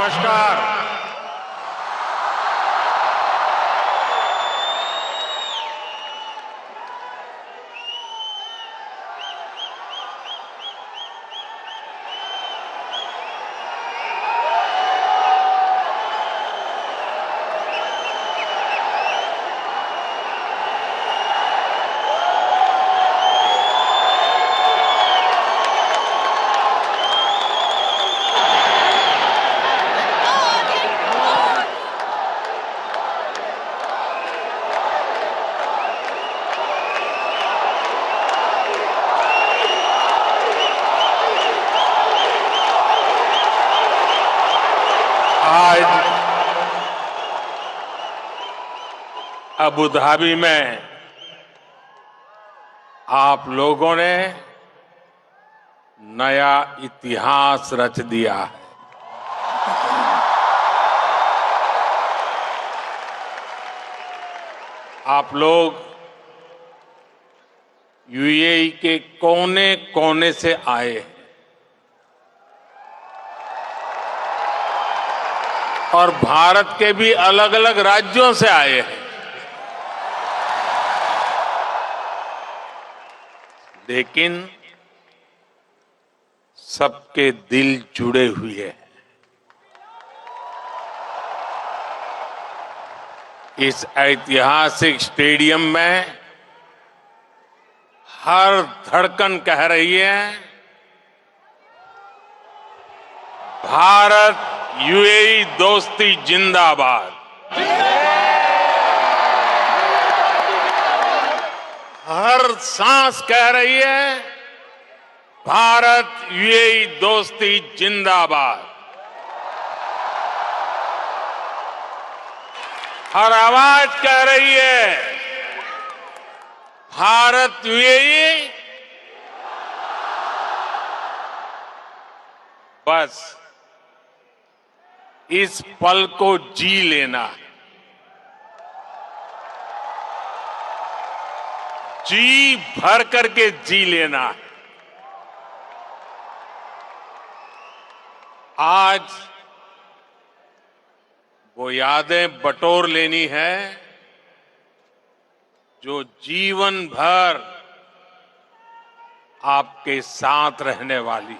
नमस्कार। आज Abu Dhabi में आप लोगों ने नया इतिहास रच दिया है। आप लोग यूएई के कोने कोने से आए हैं और भारत के भी अलग अलग राज्यों से आए हैं, लेकिन सबके दिल जुड़े हुए हैं। इस ऐतिहासिक स्टेडियम में हर धड़कन कह रही है, भारत यूएई दोस्ती जिंदाबाद। हर सांस कह रही है, भारत यूएई दोस्ती जिंदाबाद। हर आवाज कह रही है, भारत यूएई। बस इस पल को जी लेना है, जी भर करके जी लेना है। आज वो यादें बटोर लेनी है जो जीवन भर आपके साथ रहने वाली।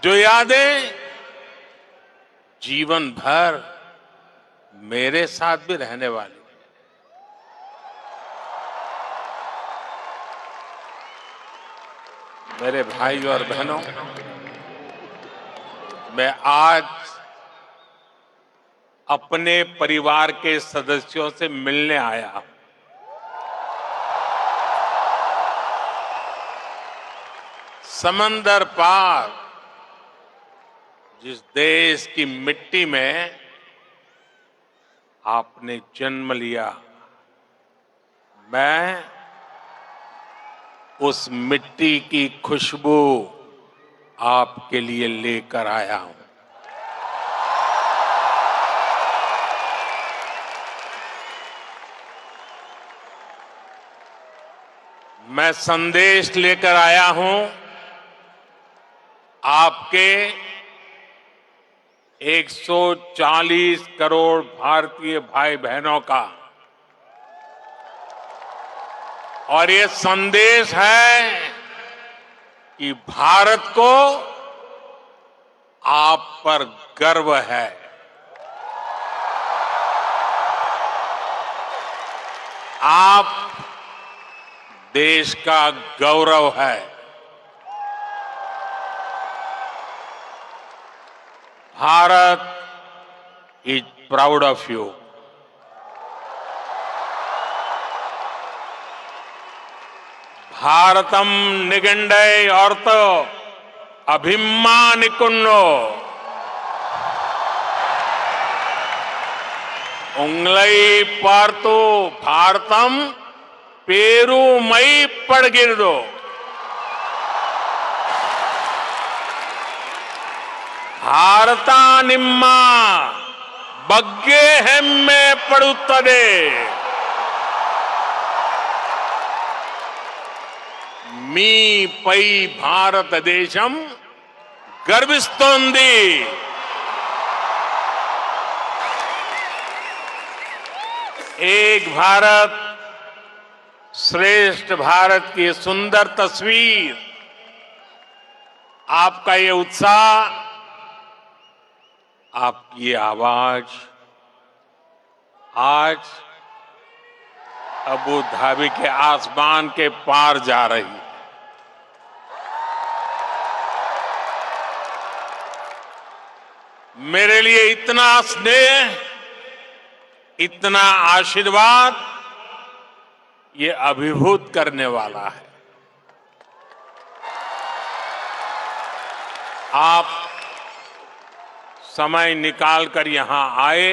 जो यादें जीवन भर मेरे साथ भी रहने वाली। मेरे भाई और बहनों, मैं आज अपने परिवार के सदस्यों से मिलने आया हूं। समंदर पार जिस देश की मिट्टी में आपने जन्म लिया, मैं उस मिट्टी की खुशबू आपके लिए लेकर आया हूं। मैं संदेश लेकर आया हूं आपके 140 करोड़ भारतीय भाई बहनों का, और ये संदेश है कि भारत को आप पर गर्व है। आप देश का गौरव है। Bharat is proud of you. Bharatam निगंडय अर्थ अभिमानिकुन्नो उंगलई पार्तो भारतम पेरुमई पड़गिरदो। भारता निम्मा बग्गे हेम्मे पड़ुत्तदे मी पै भारत देशम गर्विस्तोंदी। एक भारत श्रेष्ठ भारत की सुंदर तस्वीर, आपका ये उत्साह, आपकी ये आवाज आज अबू धाबी के आसमान के पार जा रही है। मेरे लिए इतना स्नेह, इतना आशीर्वाद, ये अभिभूत करने वाला है। आप समय निकालकर यहां आए,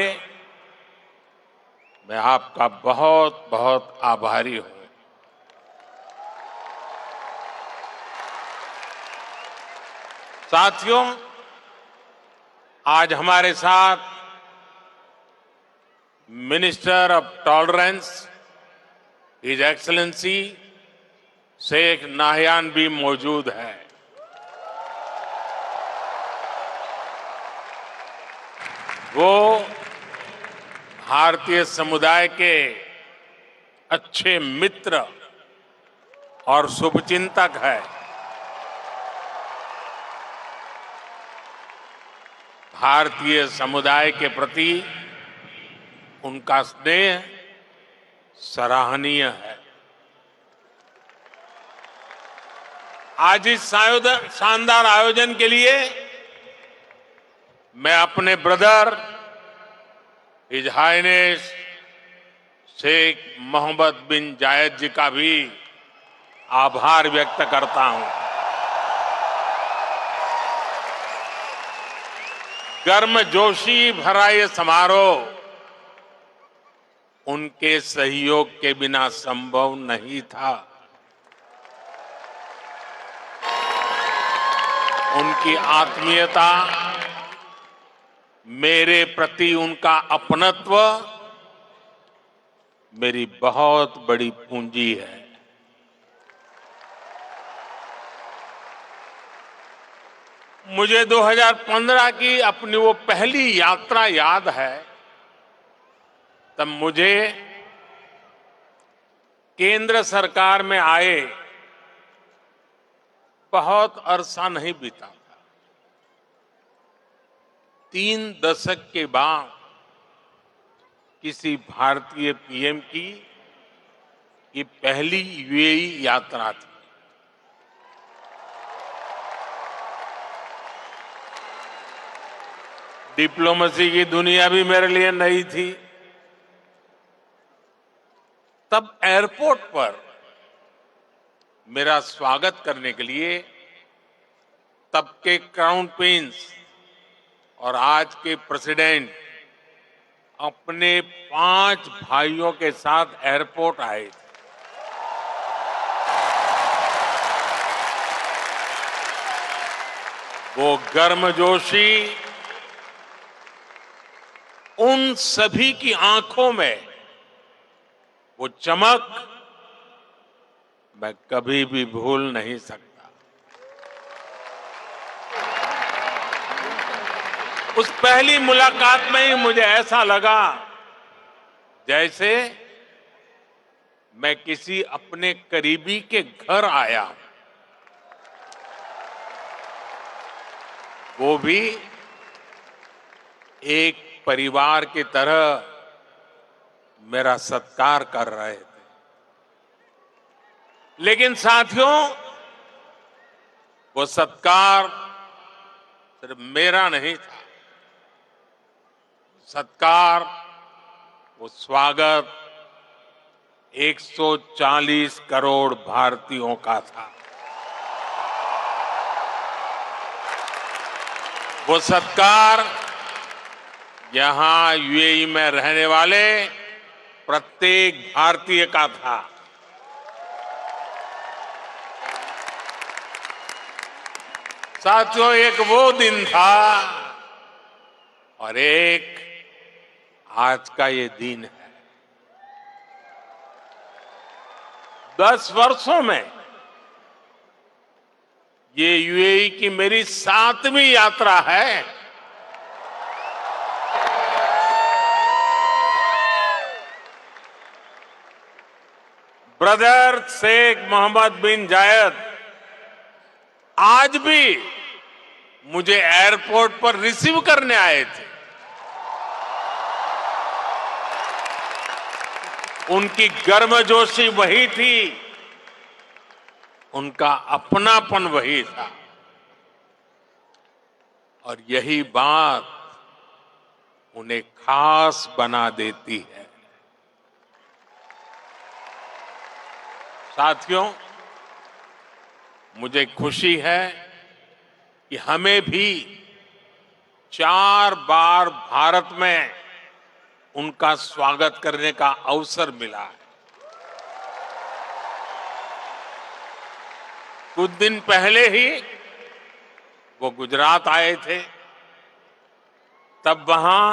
मैं आपका बहुत बहुत आभारी हूं। साथियों, आज हमारे साथ minister of tolerance his excellency Sheikh Nahyan भी मौजूद है। वो भारतीय समुदाय के अच्छे मित्र और शुभचिंतक है। भारतीय समुदाय के प्रति उनका स्नेह सराहनीय है। आज इस शानदार आयोजन के लिए मैं अपने brother his highness Sheikh Mohammed bin Zayed ji का भी आभार व्यक्त करता हूं। गर्मजोशी भरा ये समारोह उनके सहयोग के बिना संभव नहीं था। उनकी आत्मीयता, मेरे प्रति उनका अपनत्व मेरी बहुत बड़ी पूंजी है। मुझे 2015 की अपनी वो पहली यात्रा याद है। तब मुझे केंद्र सरकार में आए बहुत अरसा नहीं बीता था। 3 दशक के बाद किसी भारतीय पीएम की ये पहली यूएई यात्रा थी। डिप्लोमेसी की दुनिया भी मेरे लिए नई थी। तब एयरपोर्ट पर मेरा स्वागत करने के लिए तब के क्राउन प्रिंस और आज के प्रेसिडेंट अपने 5 भाइयों के साथ एयरपोर्ट आए थे। वो गर्मजोशी, उन सभी की आंखों में वो चमक मैं कभी भी भूल नहीं सकता। उस पहली मुलाकात में ही मुझे ऐसा लगा जैसे मैं किसी अपने करीबी के घर आया, वो भी एक परिवार की तरह मेरा सत्कार कर रहे थे। लेकिन साथियों, वो सत्कार सिर्फ मेरा नहीं था। सत्कार, वो स्वागत 140 करोड़ भारतीयों का था। वो सत्कार यहां यूएई में रहने वाले प्रत्येक भारतीय का था। साथियों, एक वो दिन था और एक आज का ये दिन है। 10 वर्षों में ये यूएई की मेरी 7वीं यात्रा है। ब्रदर शेख मोहम्मद बिन जायद आज भी मुझे एयरपोर्ट पर रिसीव करने आए थे। उनकी गर्मजोशी वही थी, उनका अपनापन वही था, और यही बात उन्हें खास बना देती है। साथियों, मुझे खुशी है कि हमें भी 4 बार भारत में उनका स्वागत करने का अवसर मिला है। कुछ दिन पहले ही वो गुजरात आए थे, तब वहां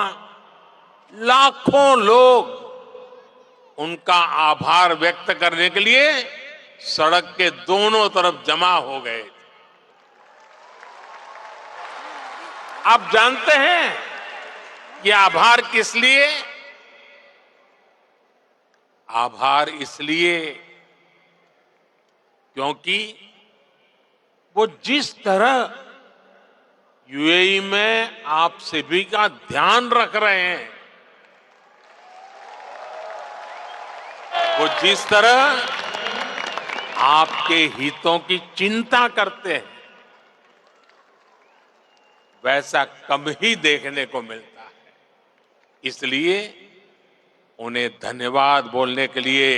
लाखों लोग उनका आभार व्यक्त करने के लिए सड़क के दोनों तरफ जमा हो गए। आप जानते हैं कि आभार किस लिए? आभार इसलिए क्योंकि वो जिस तरह यूएई में आप सभी का ध्यान रख रहे हैं, वो जिस तरह आपके हितों की चिंता करते हैं, वैसा कम ही देखने को मिलता है। इसलिए उन्हें धन्यवाद बोलने के लिए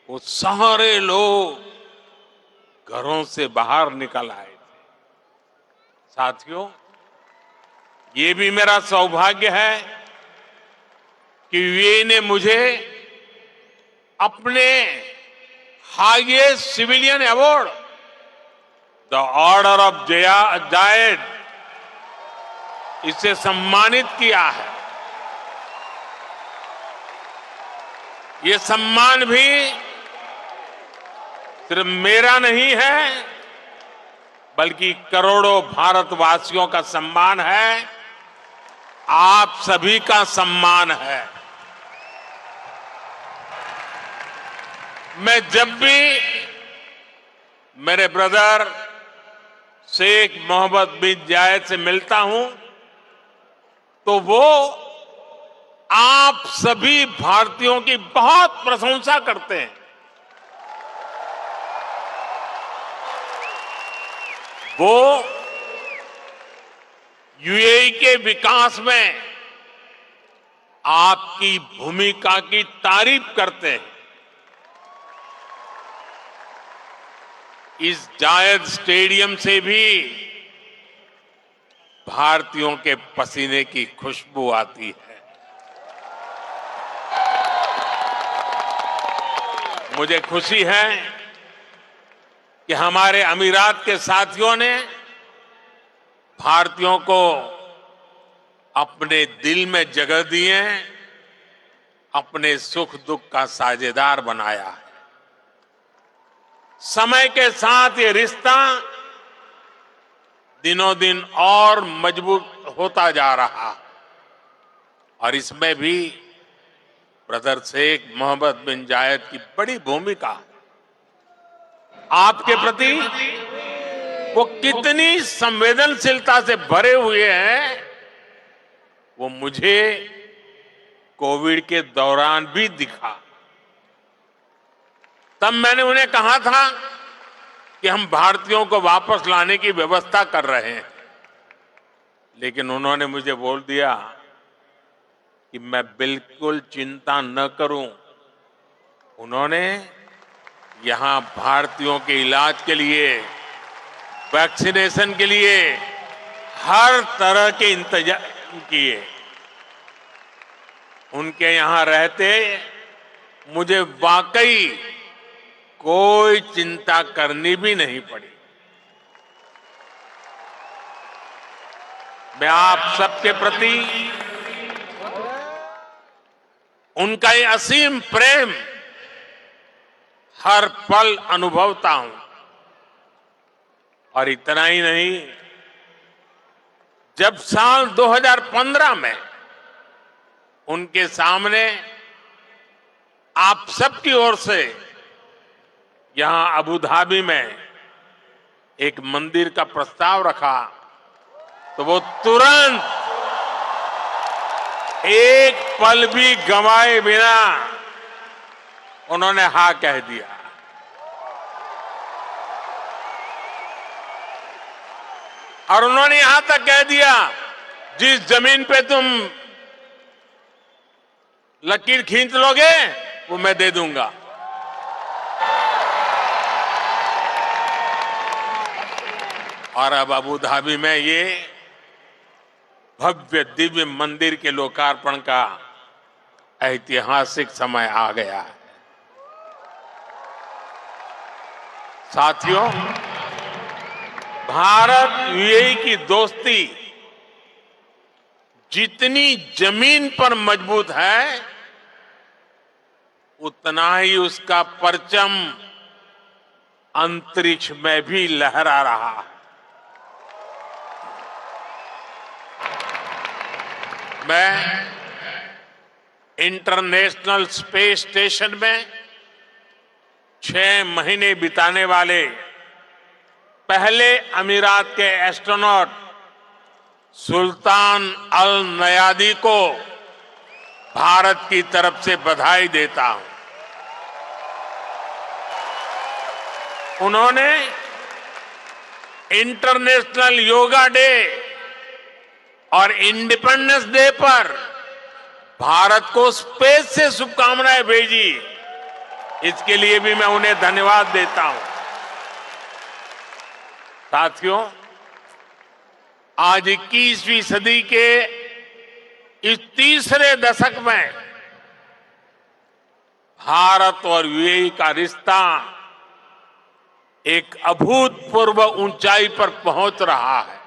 वो सारे लोग घरों से बाहर निकल आए थे। साथियों, ये भी मेरा सौभाग्य है कि यूएई ने मुझे अपने highest civilian award the order of Zayed इसे सम्मानित किया है। ये सम्मान भी सिर्फ मेरा नहीं है, बल्कि करोड़ों भारतवासियों का सम्मान है, आप सभी का सम्मान है। मैं जब भी मेरे ब्रदर शेख मोहम्मद बिन जायद से मिलता हूं, तो वो आप सभी भारतीयों की बहुत प्रशंसा करते हैं। वो यूएई के विकास में आपकी भूमिका की तारीफ करते हैं। इस जायद स्टेडियम से भी भारतीयों के पसीने की खुशबू आती है। मुझे खुशी है कि हमारे अमीरात के साथियों ने भारतीयों को अपने दिल में जगह दी है, अपने सुख दुख का साझेदार बनाया है। समय के साथ ये रिश्ता दिनों दिन और मजबूत होता जा रहा, और इसमें भी ब्रदर शेख मोहम्मद बिन जायद की बड़ी भूमिका। आपके प्रति वो कितनी संवेदनशीलता से भरे हुए हैं, वो मुझे कोविड के दौरान भी दिखा। तब मैंने उन्हें कहा था कि हम भारतीयों को वापस लाने की व्यवस्था कर रहे हैं, लेकिन उन्होंने मुझे बोल दिया कि मैं बिल्कुल चिंता न करूं। उन्होंने यहां भारतीयों के इलाज के लिए, वैक्सीनेशन के लिए हर तरह के इंतजाम किए। उनके यहां रहते मुझे वाकई कोई चिंता करनी भी नहीं पड़ी। मैं आप सबके प्रति उनका ये असीम प्रेम हर पल अनुभवता हूं। और इतना ही नहीं, जब साल 2015 में उनके सामने आप सबकी ओर से यहां अबू धाबी में एक मंदिर का प्रस्ताव रखा, तो वो तुरंत एक पल भी गंवाए बिना उन्होंने हाँ कह दिया। और उन्होंने यहां तक कह दिया, जिस जमीन पे तुम लकीर खींच लोगे वो मैं दे दूंगा। और अब अबू धाबी में ये भव्य दिव्य मंदिर के लोकार्पण का ऐतिहासिक समय आ गया है। साथियों, भारत यूएई की दोस्ती जितनी जमीन पर मजबूत है, उतना ही उसका परचम अंतरिक्ष में भी लहरा रहा है। मैं इंटरनेशनल स्पेस स्टेशन में 6 महीने बिताने वाले पहले अमीरात के एस्ट्रोनॉट सुल्तान अल नयादी को भारत की तरफ से बधाई देता हूं। उन्होंने इंटरनेशनल योगा डे और इंडिपेंडेंस डे पर भारत को स्पेस से शुभकामनाएं भेजी। इसके लिए भी मैं उन्हें धन्यवाद देता हूं। साथियों, आज 21वीं सदी के इस तीसरे दशक में भारत और यूएई का रिश्ता एक अभूतपूर्व ऊंचाई पर पहुंच रहा है।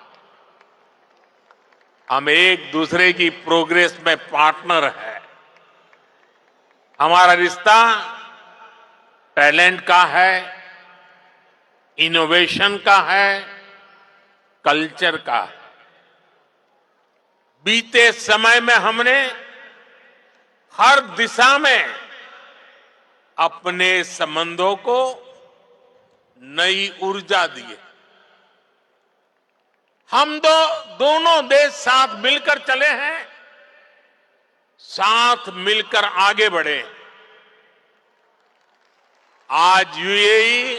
हम एक दूसरे की प्रोग्रेस में पार्टनर हैं। हमारा रिश्ता टैलेंट का है, इनोवेशन का है, कल्चर का है। बीते समय में हमने हर दिशा में अपने संबंधों को नई ऊर्जा दी है। हम दोनों देश साथ मिलकर चले हैं, साथ मिलकर आगे बढ़े। आज यूएई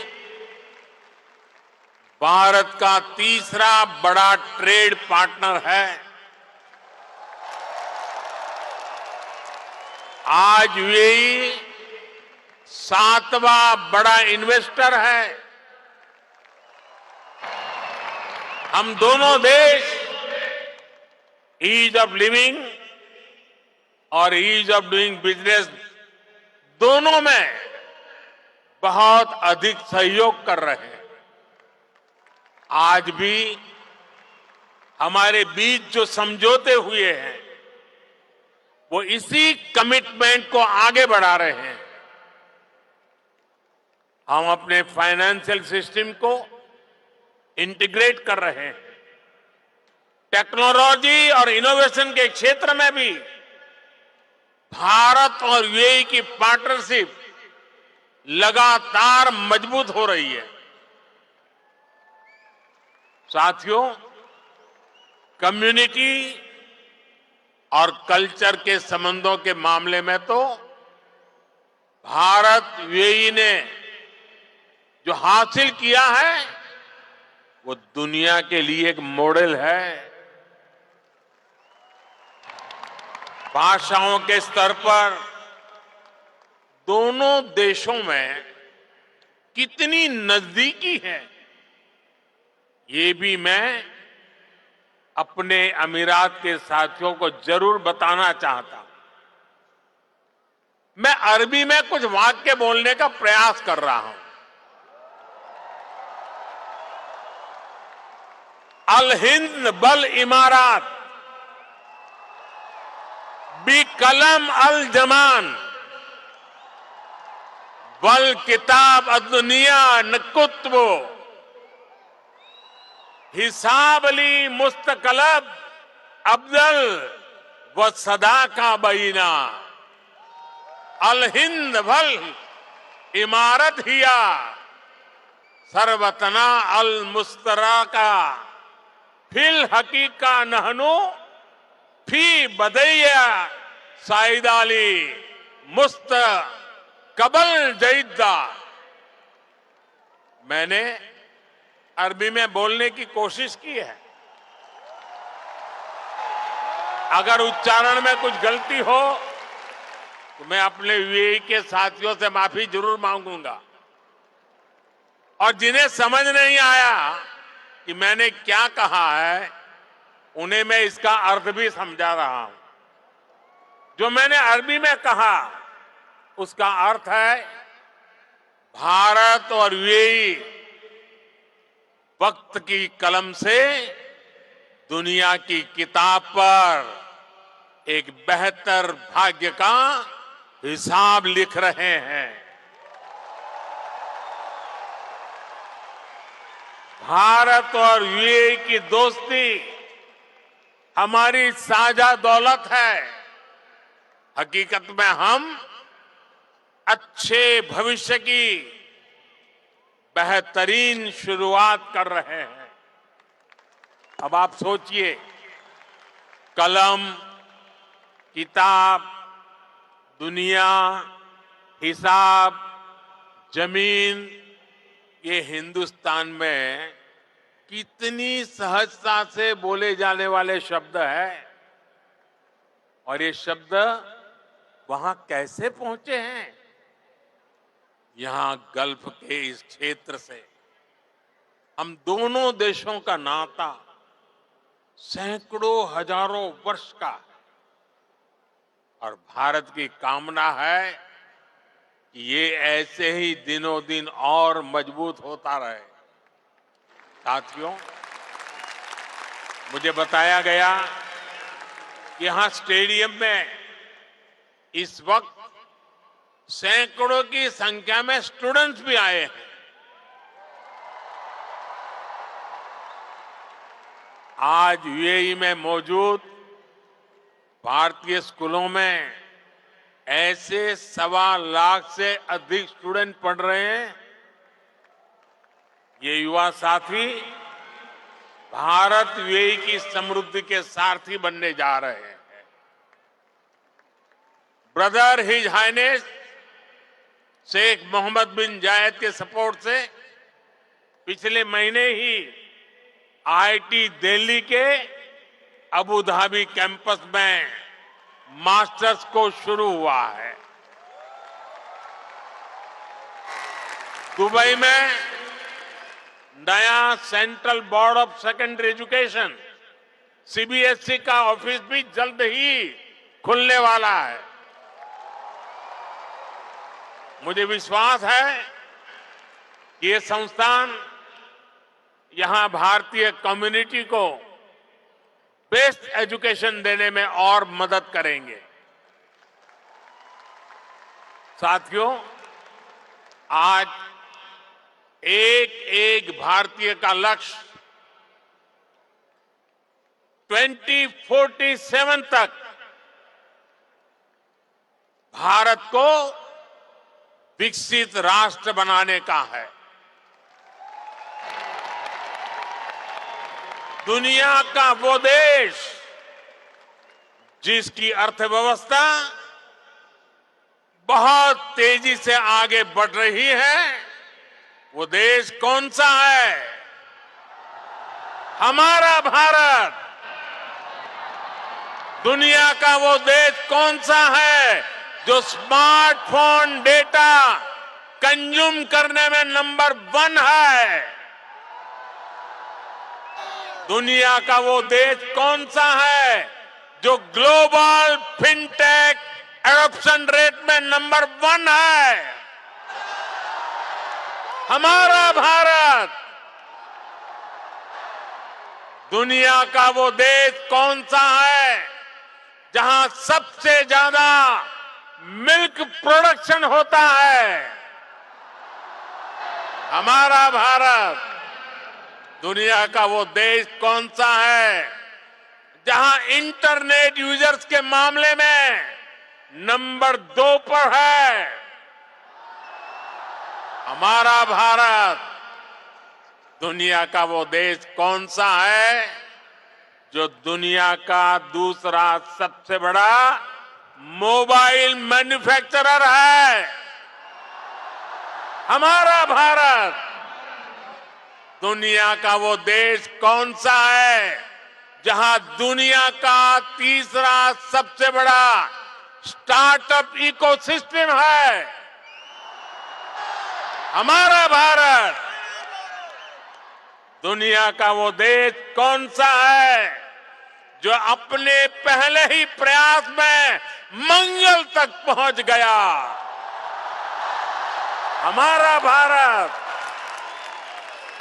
भारत का तीसरा बड़ा ट्रेड पार्टनर है। आज यूएई 7वां बड़ा इन्वेस्टर है। हम दोनों देश ईज ऑफ लिविंग और ईज ऑफ डूइंग बिजनेस दोनों में बहुत अधिक सहयोग कर रहे हैं। आज भी हमारे बीच जो समझौते हुए हैं, वो इसी कमिटमेंट को आगे बढ़ा रहे हैं। हम अपने फाइनेंशियल सिस्टम को इंटीग्रेट कर रहे हैं। टेक्नोलॉजी और इनोवेशन के क्षेत्र में भी भारत और यूएई की पार्टनरशिप लगातार मजबूत हो रही है। साथियों, कम्युनिटी और कल्चर के संबंधों के मामले में तो भारत यूएई ने जो हासिल किया है, वो दुनिया के लिए एक मॉडल है। भाषाओं के स्तर पर दोनों देशों में कितनी नजदीकी है, ये भी मैं अपने अमीरात के साथियों को जरूर बताना चाहता हूं। मैं अरबी में कुछ वाक्य बोलने का प्रयास कर रहा हूं। अल हिंद बल इमारात बी कलम अल जमान बल किताब अदुनिया नकुत्बो हिसाब ली मुस्तकलब अब्दल व सदा का बीना अल हिंद भल इमारत हिया सरवतना अल मुस्तरा का फिल हकीका नहनु फी बदैया साइदाली मुस्त कबल जईदा। मैंने अरबी में बोलने की कोशिश की है। अगर उच्चारण में कुछ गलती हो तो मैं अपने यूएई के साथियों से माफी जरूर मांगूंगा, और जिन्हें समझ नहीं आया कि मैंने क्या कहा है उन्हें मैं इसका अर्थ भी समझा रहा हूं। जो मैंने अरबी में कहा उसका अर्थ है भारत और यूएई वक्त की कलम से दुनिया की किताब पर एक बेहतर भाग्य का हिसाब लिख रहे हैं। भारत और यूएई की दोस्ती हमारी साझा दौलत है। हकीकत में हम अच्छे भविष्य की बेहतरीन शुरुआत कर रहे हैं। अब आप सोचिए, कलम, किताब, दुनिया, हिसाब, जमीन, ये हिंदुस्तान में कितनी सहजता से बोले जाने वाले शब्द हैं, और ये शब्द वहां कैसे पहुंचे हैं? यहां गल्फ के इस क्षेत्र से हम दोनों देशों का नाता सैकड़ों हजारों वर्ष का है, और भारत की कामना है कि ये ऐसे ही दिनों दिन और मजबूत होता रहे। साथियों, मुझे बताया गया कि यहां स्टेडियम में इस वक्त सैकड़ों की संख्या में स्टूडेंट्स भी आए हैं। आज यूएई में मौजूद भारतीय स्कूलों में ऐसे 1.25 लाख से अधिक स्टूडेंट पढ़ रहे हैं। ये युवा साथी भारत यूएई की समृद्धि के सारथी बनने जा रहे हैं। Brother his highness Sheikh Mohammed bin Zayed के सपोर्ट से पिछले महीने ही आईआईटी दिल्ली के अबू धाबी कैंपस में मास्टर्स कोर्स शुरू हुआ है। दुबई में नया central board of secondary education CBSE का ऑफिस भी जल्द ही खुलने वाला है। मुझे विश्वास है कि ये संस्थान यहां भारतीय कम्युनिटी को बेस्ट एजुकेशन देने में और मदद करेंगे। साथियों, आज एक एक भारतीय का लक्ष्य 2047 तक भारत को विकसित राष्ट्र बनाने का है। दुनिया का वो देश जिसकी अर्थव्यवस्था बहुत तेजी से आगे बढ़ रही है, वो देश कौन सा है? हमारा भारत। दुनिया का वो देश कौन सा है जो स्मार्टफोन डेटा कंज्यूम करने में नंबर 1 है? दुनिया का वो देश कौन सा है जो ग्लोबल फिनटेक एडॉप्शन रेट में नंबर 1 है? हमारा भारत। दुनिया का वो देश कौन सा है जहां सबसे ज्यादा मिल्क प्रोडक्शन होता है? हमारा भारत। दुनिया का वो देश कौन सा है जहां इंटरनेट यूजर्स के मामले में नंबर 2 पर है? हमारा भारत। दुनिया का वो देश कौन सा है जो दुनिया का दूसरा सबसे बड़ा मोबाइल मैन्युफैक्चरर है? हमारा भारत। दुनिया का वो देश कौन सा है जहां दुनिया का तीसरा सबसे बड़ा स्टार्टअप इकोसिस्टम है? हमारा भारत। दुनिया का वो देश कौन सा है जो अपने पहले ही प्रयास में मंगल तक पहुंच गया? हमारा भारत।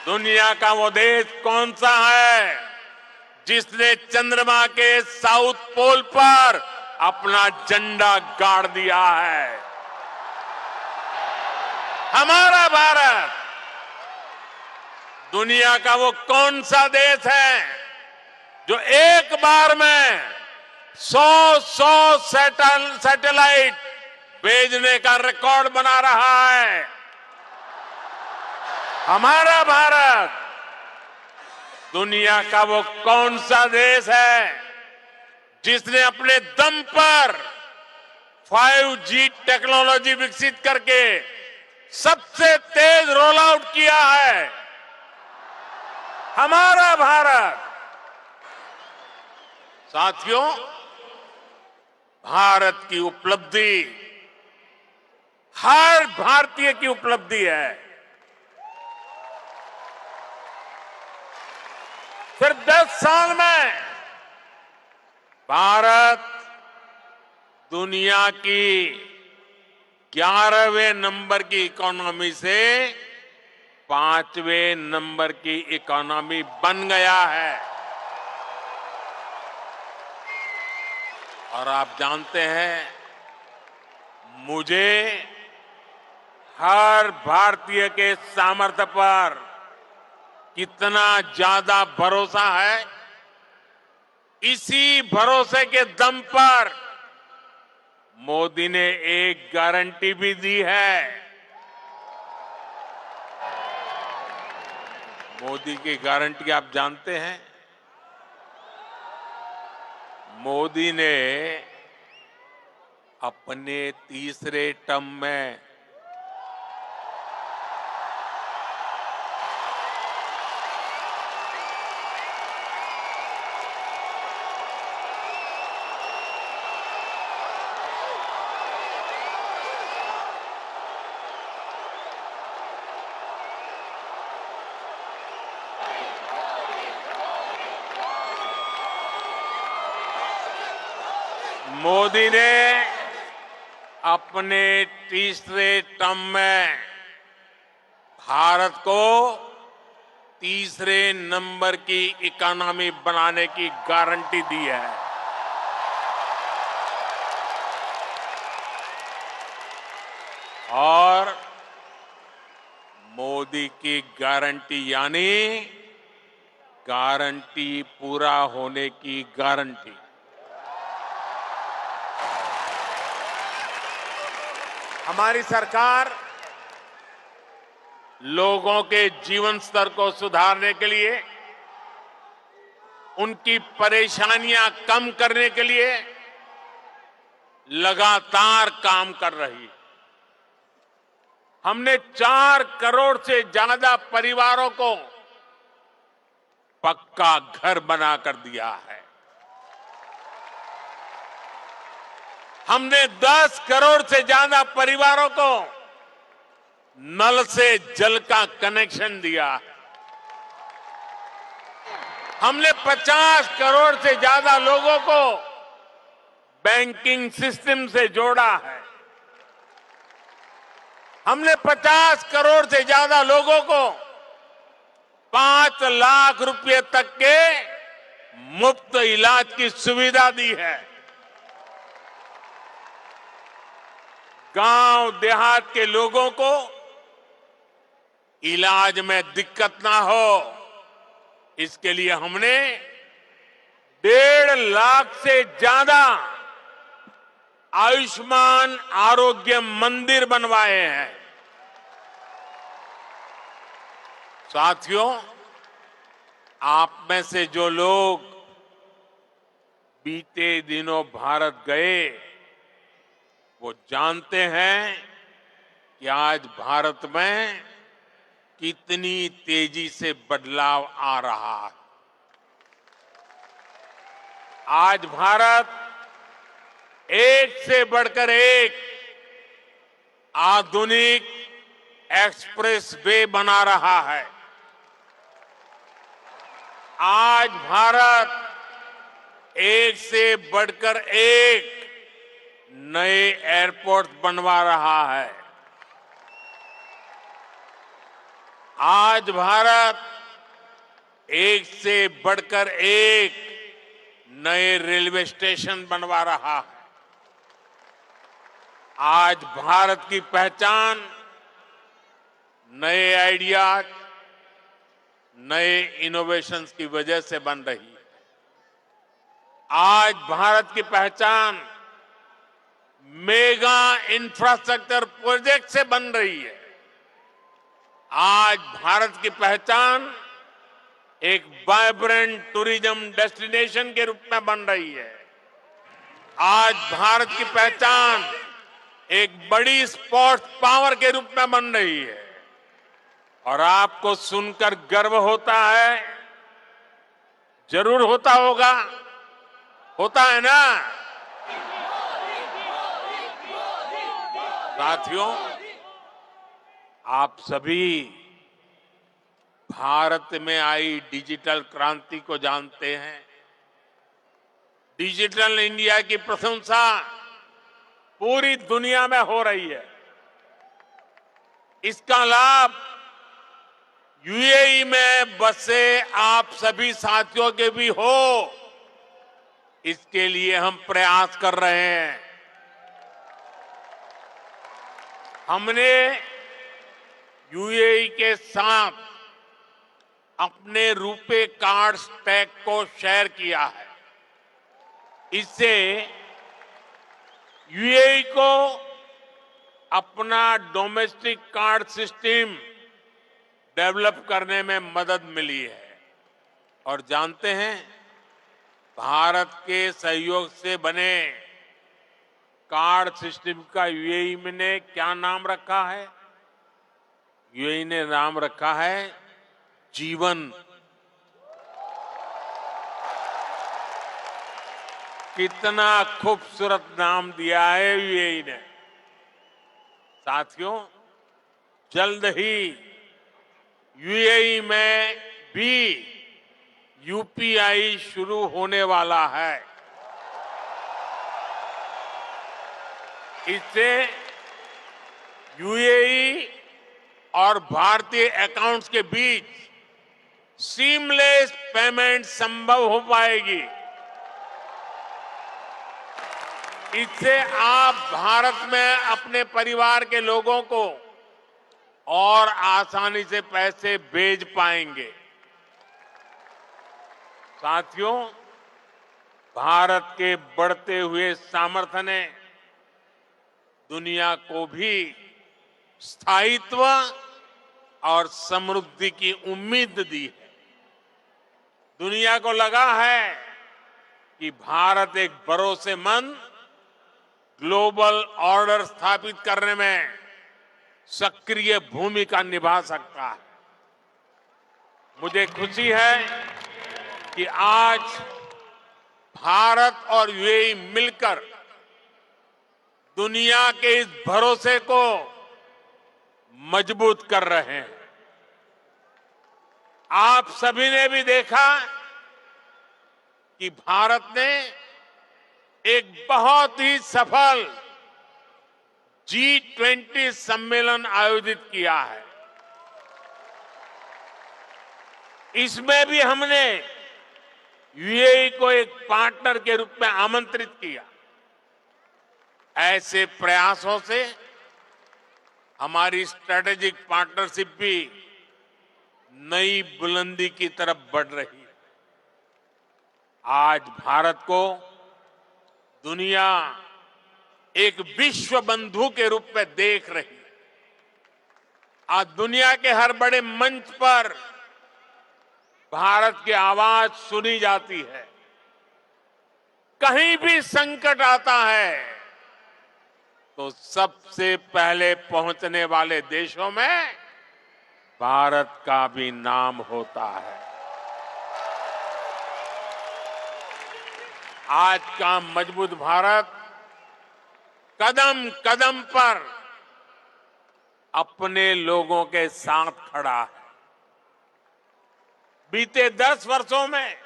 दुनिया का वो देश कौन सा है जिसने चंद्रमा के साउथ पोल पर अपना झंडा गाड़ दिया है? हमारा भारत। दुनिया का वो कौन सा देश है जो एक बार में 100 सैटेलाइट भेजने का रिकॉर्ड बना रहा है? हमारा भारत। दुनिया का वो कौन सा देश है जिसने अपने दम पर 5G टेक्नोलॉजी विकसित करके सबसे तेज रोल आउट किया है? हमारा भारत। साथियों, भारत की उपलब्धि हर भारतीय की उपलब्धि है। सिर्फ 10 साल में भारत दुनिया की 11वें नंबर की इकोनॉमी से 5वें नंबर की इकोनॉमी बन गया है। और आप जानते हैं, मुझे हर भारतीय के सामर्थ्य पर कितना ज्यादा भरोसा है। इसी भरोसे के दम पर मोदी ने एक गारंटी भी दी है। मोदी की गारंटी आप जानते हैं? मोदी ने अपने तीसरे टर्म में मोदी ने अपने तीसरे टर्म में भारत को तीसरे नंबर की इकोनॉमी बनाने की गारंटी दी है। और मोदी की गारंटी यानी गारंटी पूरा होने की गारंटी। हमारी सरकार लोगों के जीवन स्तर को सुधारने के लिए, उनकी परेशानियां कम करने के लिए लगातार काम कर रही है। हमने 4 करोड़ से ज्यादा परिवारों को पक्का घर बनाकर दिया है। हमने 10 करोड़ से ज्यादा परिवारों को नल से जल का कनेक्शन दिया है। हमने 50 करोड़ से ज्यादा लोगों को बैंकिंग सिस्टम से जोड़ा है। हमने 50 करोड़ से ज्यादा लोगों को 5 लाख रुपए तक के मुफ्त इलाज की सुविधा दी है। गांव देहात के लोगों को इलाज में दिक्कत ना हो, इसके लिए हमने 1.5 लाख से ज्यादा आयुष्मान आरोग्य मंदिर बनवाए हैं। साथियों, आप में से जो लोग बीते दिनों भारत गए, वो जानते हैं कि आज भारत में कितनी तेजी से बदलाव आ रहा है। आज भारत एक से बढ़कर एक आधुनिक एक्सप्रेस वे बना रहा है। आज भारत एक से बढ़कर एक नए एयरपोर्ट बनवा रहा है। आज भारत एक से बढ़कर एक नए रेलवे स्टेशन बनवा रहा है। आज भारत की पहचान नए आइडियाज, नए इनोवेशंस की वजह से बन रही है। आज भारत की पहचान मेगा इंफ्रास्ट्रक्चर प्रोजेक्ट से बन रही है। आज भारत की पहचान एक वाइब्रेंट टूरिज्म डेस्टिनेशन के रूप में बन रही है। आज भारत की पहचान एक बड़ी स्पोर्ट्स पावर के रूप में बन रही है। और आपको सुनकर गर्व होता है, जरूर होता होगा, होता है ना। साथियों, आप सभी भारत में आई डिजिटल क्रांति को जानते हैं। डिजिटल इंडिया की प्रशंसा पूरी दुनिया में हो रही है। इसका लाभ यूएई में बसे आप सभी साथियों के भी हो, इसके लिए हम प्रयास कर रहे हैं। हमने यूएई के साथ अपने रुपे कार्ड स्टैक को शेयर किया है। इससे यूएई को अपना डोमेस्टिक कार्ड सिस्टम डेवलप करने में मदद मिली है। और जानते हैं, भारत के सहयोग से बने कार्ड सिस्टम का यूएई ने क्या नाम रखा है? यूएई ने नाम रखा है जीवन। कितना खूबसूरत नाम दिया है यूएई ने। साथियों, जल्द ही यूएई में भी यूपीआई शुरू होने वाला है। इससे यूएई और भारतीय अकाउंट्स के बीच सीमलेस पेमेंट संभव हो पाएगी। इससे आप भारत में अपने परिवार के लोगों को और आसानी से पैसे भेज पाएंगे। साथियों, भारत के बढ़ते हुए सामर्थ्य ने दुनिया को भी स्थायित्व और समृद्धि की उम्मीद दी है। दुनिया को लगा है कि भारत एक भरोसेमंद ग्लोबल ऑर्डर स्थापित करने में सक्रिय भूमिका निभा सकता है। मुझे खुशी है कि आज भारत और यूएई मिलकर दुनिया के इस भरोसे को मजबूत कर रहे हैं। आप सभी ने भी देखा कि भारत ने एक बहुत ही सफल G20 सम्मेलन आयोजित किया है। इसमें भी हमने यूएई को एक पार्टनर के रूप में आमंत्रित किया। ऐसे प्रयासों से हमारी स्ट्रेटेजिक पार्टनरशिप भी नई बुलंदी की तरफ बढ़ रही है। आज भारत को दुनिया एक विश्व बंधु के रूप में देख रही है। आज दुनिया के हर बड़े मंच पर भारत की आवाज सुनी जाती है। कहीं भी संकट आता है तो सबसे पहले पहुंचने वाले देशों में भारत का भी नाम होता है। आज का मजबूत भारत कदम कदम पर अपने लोगों के साथ खड़ा है। बीते 10 वर्षों में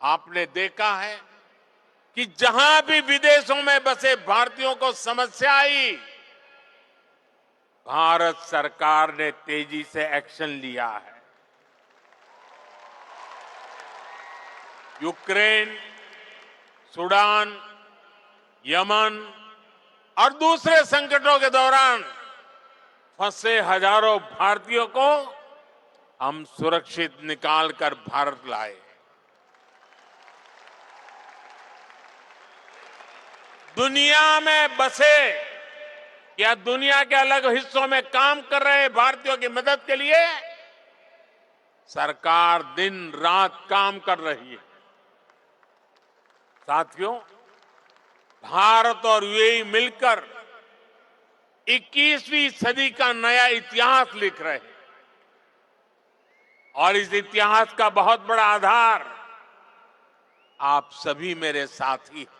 आपने देखा है कि जहां भी विदेशों में बसे भारतीयों को समस्या आई, भारत सरकार ने तेजी से एक्शन लिया है। यूक्रेन, सूडान, यमन और दूसरे संकटों के दौरान फंसे हजारों भारतीयों को हम सुरक्षित निकालकर भारत लाए। दुनिया में बसे या दुनिया के अलग हिस्सों में काम कर रहे भारतीयों की मदद के लिए सरकार दिन रात काम कर रही है। साथियों, भारत और यूएई मिलकर 21वीं सदी का नया इतिहास लिख रहे हैं और इस इतिहास का बहुत बड़ा आधार आप सभी मेरे साथी हैं।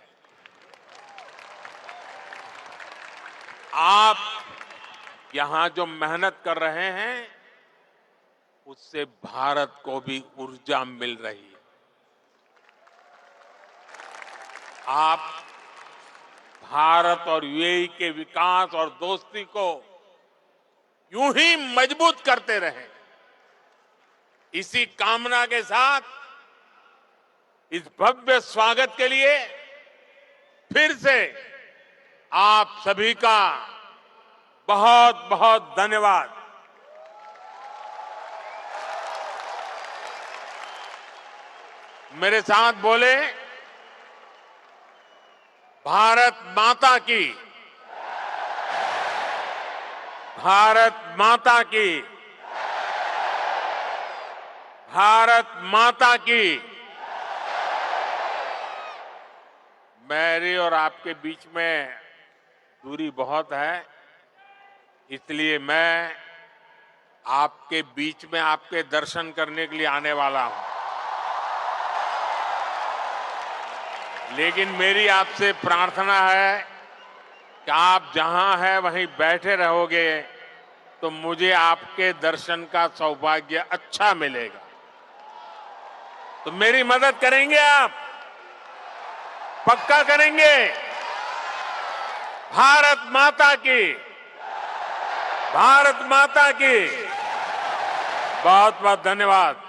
आप यहां जो मेहनत कर रहे हैं उससे भारत को भी ऊर्जा मिल रही है। आप भारत और यूएई के विकास और दोस्ती को यूं ही मजबूत करते रहें। इसी कामना के साथ इस भव्य स्वागत के लिए फिर से आप सभी का बहुत बहुत धन्यवाद। मेरे साथ बोले, भारत माता की, भारत माता की, भारत माता की। मेरी और आपके बीच में दूरी बहुत है, इसलिए मैं आपके बीच में आपके दर्शन करने के लिए आने वाला हूं। लेकिन मेरी आपसे प्रार्थना है कि आप जहां हैं वहीं बैठे रहोगे तो मुझे आपके दर्शन का सौभाग्य अच्छा मिलेगा। तो मेरी मदद करेंगे आप? पक्का करेंगे? भारत माता की, भारत माता की। बहुत बहुत धन्यवाद।